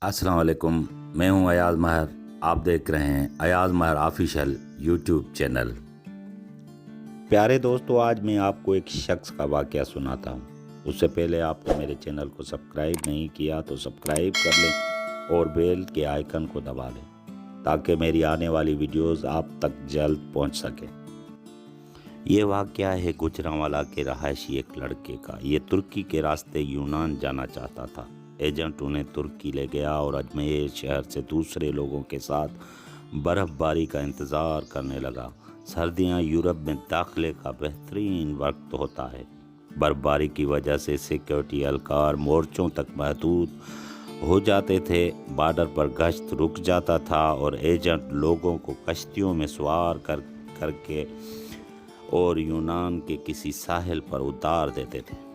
السلام علیکم، میں ہوں ایاز ماہر۔ آپ دیکھ رہے ہیں ایاز ماہر آفیشیل یوٹیوب چینل۔ پیارے دوستو، آج میں آپ کو ایک شخص کا واقعہ سناتا ہوں۔ اس سے پہلے آپ نے میرے چینل کو سبسکرائب نہیں کیا تو سبسکرائب کر لیں اور بیل کے آئیکن کو دبا لیں تاکہ میری آنے والی ویڈیوز آپ تک جلد پہنچ سکیں۔ یہ واقعہ ہے گوجرانوالہ کے رہائشی ایک لڑکے کا۔ یہ ترکی کے راستے یونان جانا چاہتا تھا۔ ایجنٹ انہیں ترکی لے گیا اور اجمیر شہر سے دوسرے لوگوں کے ساتھ برف باری کا انتظار کرنے لگا۔ سردیاں یورپ میں داخلے کا بہترین وقت ہوتا ہے۔ برف باری کی وجہ سے سیکیورٹی اہلکار مورچوں تک محدود ہو جاتے تھے، بارڈر پر گشت رک جاتا تھا اور ایجنٹ لوگوں کو کشتیوں میں سوار کر کے اور یونان کے کسی ساحل پر اتار دیتے تھے۔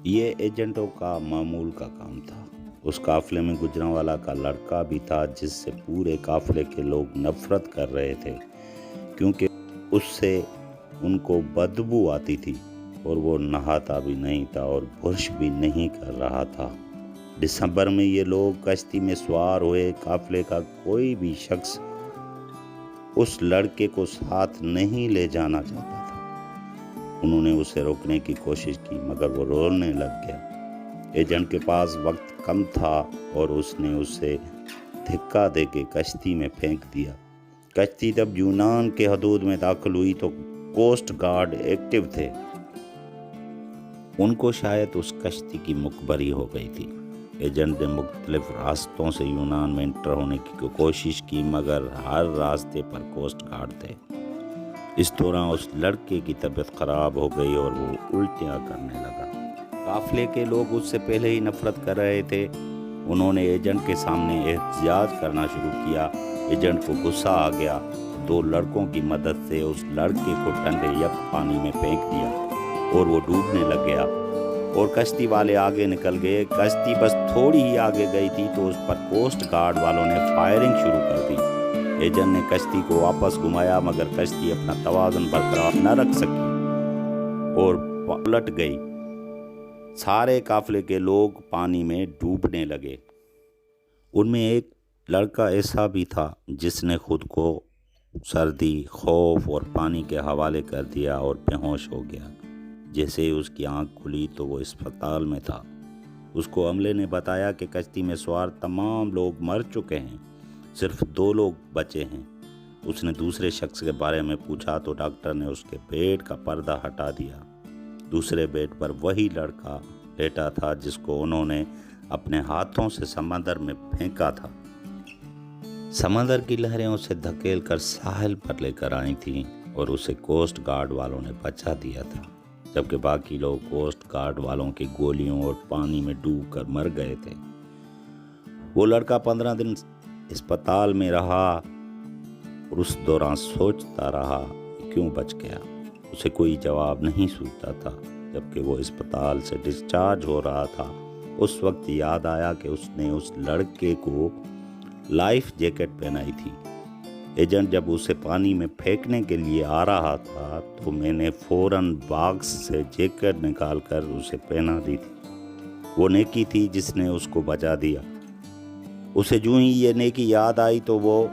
یہ ایجنٹوں کا معمول کا کام تھا۔ اس قافلے میں گوجرانوالہ کا لڑکا بھی تھا جس سے پورے قافلے کے لوگ نفرت کر رہے تھے کیونکہ اس سے ان کو بدبو آتی تھی اور وہ نہاتا بھی نہیں تھا اور برش بھی نہیں کر رہا تھا۔ دسمبر میں یہ لوگ کشتی میں سوار ہوئے۔ قافلے کا کوئی بھی شخص اس لڑکے کو ساتھ نہیں لے جانا چاہتا تھا۔ انہوں نے اسے روکنے کی کوشش کی مگر وہ رونے لگ گیا۔ ایجنٹ کے پاس وقت کم تھا اور اس نے اسے دھکا دے کے کشتی میں پھینک دیا۔ کشتی جب یونان کے حدود میں داخل ہوئی تو کوسٹ گارڈ ایکٹیو تھے۔ ان کو شاید اس کشتی کی مخبری ہو گئی تھی۔ ایجنٹ نے مختلف راستوں سے یونان میں انٹر ہونے کی کوشش کی مگر ہر راستے پر کوسٹ گارڈ تھے۔ اس دوران اس لڑکے کی طبیعت خراب ہو گئی اور وہ الٹیاں کرنے لگا۔ قافلے کے لوگ اس سے پہلے ہی نفرت کر رہے تھے۔ انہوں نے ایجنٹ کے سامنے احتجاج کرنا شروع کیا۔ ایجنٹ کو غصہ آ گیا۔ 2 لڑکوں کی مدد سے اس لڑکے کو ٹھنڈے یک پانی میں پھینک دیا اور وہ ڈوبنے لگ گیا اور کشتی والے آگے نکل گئے۔ کشتی بس تھوڑی ہی آگے گئی تھی تو اس پر کوسٹ گارڈ والوں نے فائرنگ شروع کر دی۔ ایجنٹ نے کشتی کو واپس گھمایا مگر کشتی اپنا توازن برقرار نہ رکھ سکی اور پلٹ گئی۔ سارے قافلے کے لوگ پانی میں ڈوبنے لگے۔ ان میں ایک لڑکا ایسا بھی تھا جس نے خود کو سردی، خوف اور پانی کے حوالے کر دیا اور بے ہوش ہو گیا۔ جیسے ہی اس کی آنکھ کھلی تو وہ اسپتال میں تھا۔ اس کو عملے نے بتایا کہ کشتی میں سوار تمام لوگ مر چکے ہیں، صرف 2 لوگ بچے ہیں۔ اس نے دوسرے شخص کے بارے میں پوچھا تو ڈاکٹر نے اس کے بیڈ کا پردہ ہٹا دیا۔ دوسرے بیڈ پر وہی لڑکا لیٹا تھا جس کو انہوں نے اپنے ہاتھوں سے سمندر میں پھینکا تھا۔ سمندر کی لہریں اسے دھکیل کر ساحل پر لے کر آئی تھیں اور اسے کوسٹ گارڈ والوں نے بچا دیا تھا، جبکہ باقی لوگ کوسٹ گارڈ والوں کی گولیوں اور پانی میں ڈوب کر مر گئے تھے۔ وہ لڑکا 15 دن اسپتال میں رہا اور اس دوران سوچتا رہا کہ کیوں بچ گیا۔ اسے کوئی جواب نہیں سوچتا تھا۔ جبکہ وہ اسپتال سے ڈسچارج ہو رہا تھا، اس وقت یاد آیا کہ اس نے اس لڑکے کو لائف جیکٹ پہنائی تھی۔ ایجنٹ جب اسے پانی میں پھینکنے کے لیے آ رہا تھا تو میں نے فوراً باکس سے جیکٹ نکال کر اسے پہنا دی تھی۔ وہ نیکی تھی جس نے اس کو بچا دیا۔ اسے جو ہی یہ نیکی یاد آئی تو وہ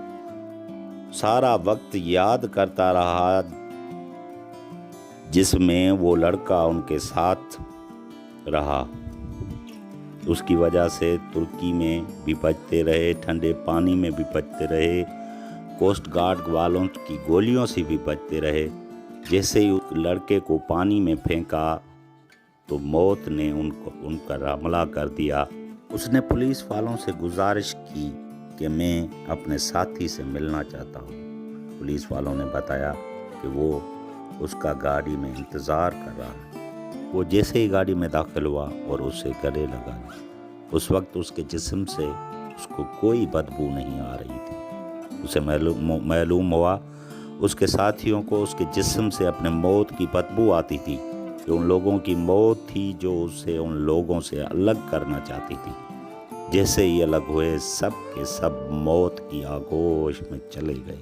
سارا وقت یاد کرتا رہا جس میں وہ لڑکا ان کے ساتھ رہا۔ اس کی وجہ سے ترکی میں بھی بچتے رہے، ٹھنڈے پانی میں بھی بچتے رہے، کوسٹ گارڈ والوں کی گولیوں سے بھی بچتے رہے۔ جیسے ہی اس لڑکے کو پانی میں پھینکا تو موت نے ان پر حملہ کر دیا۔ اس نے پولیس والوں سے گزارش کی کہ میں اپنے ساتھی سے ملنا چاہتا ہوں۔ پولیس والوں نے بتایا کہ وہ اس کا گاڑی میں انتظار کر رہا ہے۔ وہ جیسے ہی گاڑی میں داخل ہوا اور اسے گلے لگا، اس وقت اس کے جسم سے اس کو کوئی بدبو نہیں آ رہی تھی۔ اسے معلوم ہوا اس کے ساتھیوں کو اس کے جسم سے اپنے موت کی بدبو آتی تھی کہ ان لوگوں کی موت تھی جو اسے ان لوگوں سے الگ کرنا چاہتی تھی۔ جیسے ہی الگ ہوئے سب کے سب موت کی آغوش میں چلے گئے۔